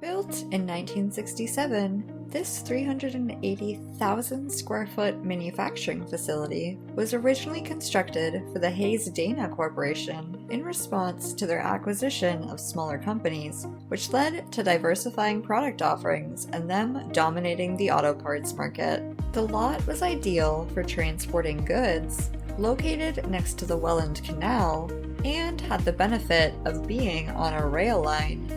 Built in 1967, this 380,000 square foot manufacturing facility was originally constructed for the Hayes-Dana Corporation in response to their acquisition of smaller companies, which led to diversifying product offerings and them dominating the auto parts market. The lot was ideal for transporting goods, located next to the Welland Canal, and had the benefit of being on a rail line.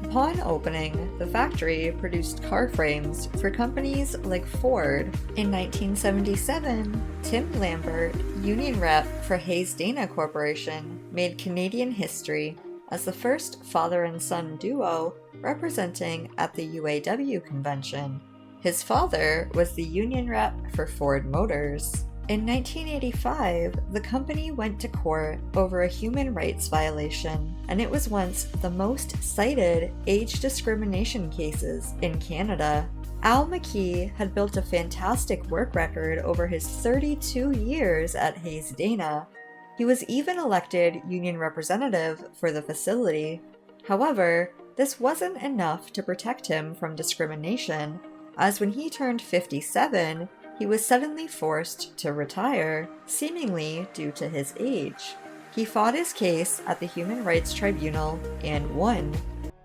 Upon opening, the factory produced car frames for companies like Ford. In 1977, Tim Lambert, union rep for Hayes-Dana Corporation, made Canadian history as the first father and son duo representing at the UAW convention. His father was the union rep for Ford Motors. In 1985, the company went to court over a human rights violation, and it was once the most cited age discrimination cases in Canada. Al McKee had built a fantastic work record over his 32 years at Hayes-Dana. He was even elected union representative for the facility. However, this wasn't enough to protect him from discrimination, as when he turned 57, he was suddenly forced to retire, seemingly due to his age. He fought his case at the Human Rights Tribunal and won.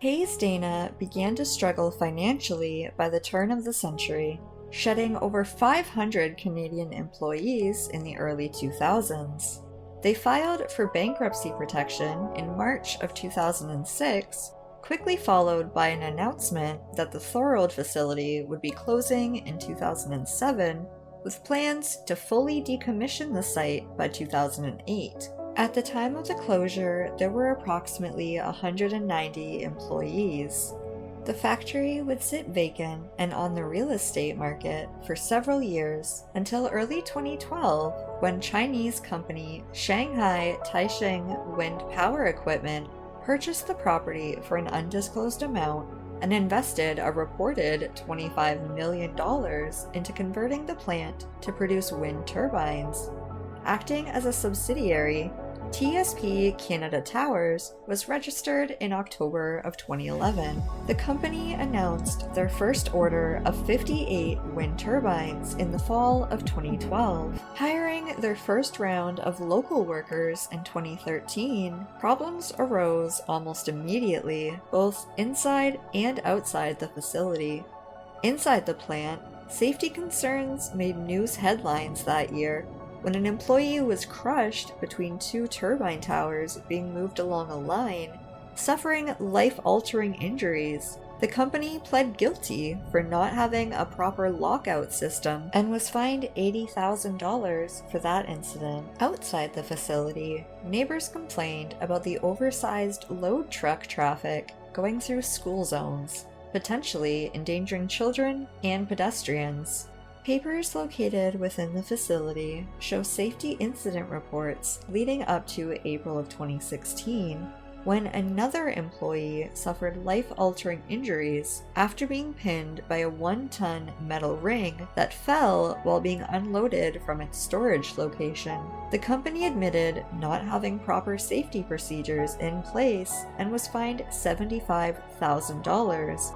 Hayes-Dana began to struggle financially by the turn of the century, shedding over 500 Canadian employees in the early 2000s. They filed for bankruptcy protection in March of 2006, quickly followed by an announcement that the Thorold facility would be closing in 2007, with plans to fully decommission the site by 2008. At the time of the closure, there were approximately 190 employees. The factory would sit vacant and on the real estate market for several years until early 2012, when Chinese company Shanghai Taisheng Wind Power Equipment purchased the property for an undisclosed amount and invested a reported $25 million into converting the plant to produce wind turbines. Acting as a subsidiary, TSP Canada Towers was registered in October of 2011. The company announced their first order of 58 wind turbines in the fall of 2012. Hiring their first round of local workers in 2013, problems arose almost immediately, both inside and outside the facility. Inside the plant, safety concerns made news headlines that year when an employee was crushed between two turbine towers being moved along a line, suffering life-altering injuries. The company pled guilty for not having a proper lockout system and was fined $80,000 for that incident. Outside the facility, neighbors complained about the oversized load truck traffic going through school zones, potentially endangering children and pedestrians. Papers located within the facility show safety incident reports leading up to April of 2016, when another employee suffered life-altering injuries after being pinned by a 1-ton metal ring that fell while being unloaded from its storage location. The company admitted not having proper safety procedures in place and was fined $75,000.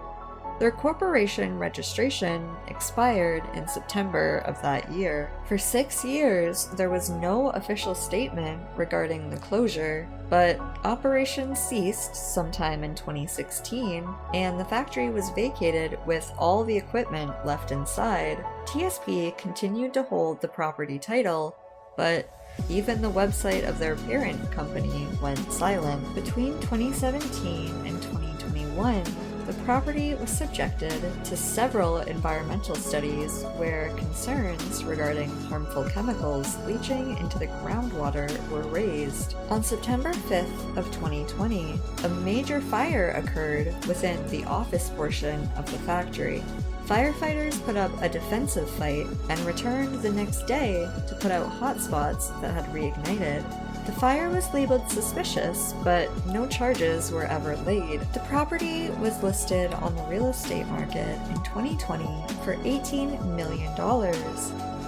Their corporation registration expired in September of that year. For 6 years, there was no official statement regarding the closure, but operations ceased sometime in 2016, and the factory was vacated with all the equipment left inside. TSP continued to hold the property title, but even the website of their parent company went silent. Between 2017 and 2021, the property was subjected to several environmental studies where concerns regarding harmful chemicals leaching into the groundwater were raised. On September 5th of 2020, a major fire occurred within the office portion of the factory. Firefighters put up a defensive fight and returned the next day to put out hotspots that had reignited. The fire was labeled suspicious, but no charges were ever laid. The property was listed on the real estate market in 2020 for $18 million.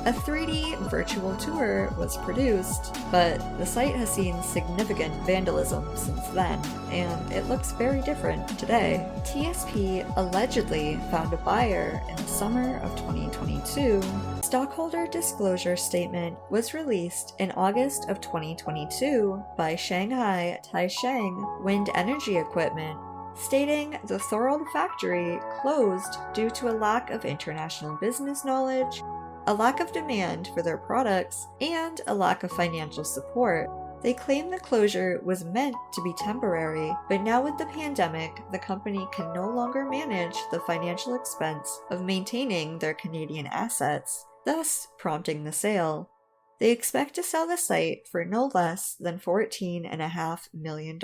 A 3D virtual tour was produced, but the site has seen significant vandalism since then, and it looks very different today. TSP allegedly found a buyer in the summer of 2022. Stockholder disclosure statement was released in August of 2022 by Shanghai Taisheng Wind Energy Equipment, stating the Thorold Factory closed due to a lack of international business knowledge, a lack of demand for their products, and a lack of financial support. They claim the closure was meant to be temporary, but now with the pandemic, the company can no longer manage the financial expense of maintaining their Canadian assets, thus prompting the sale. They expect to sell the site for no less than $14.5 million.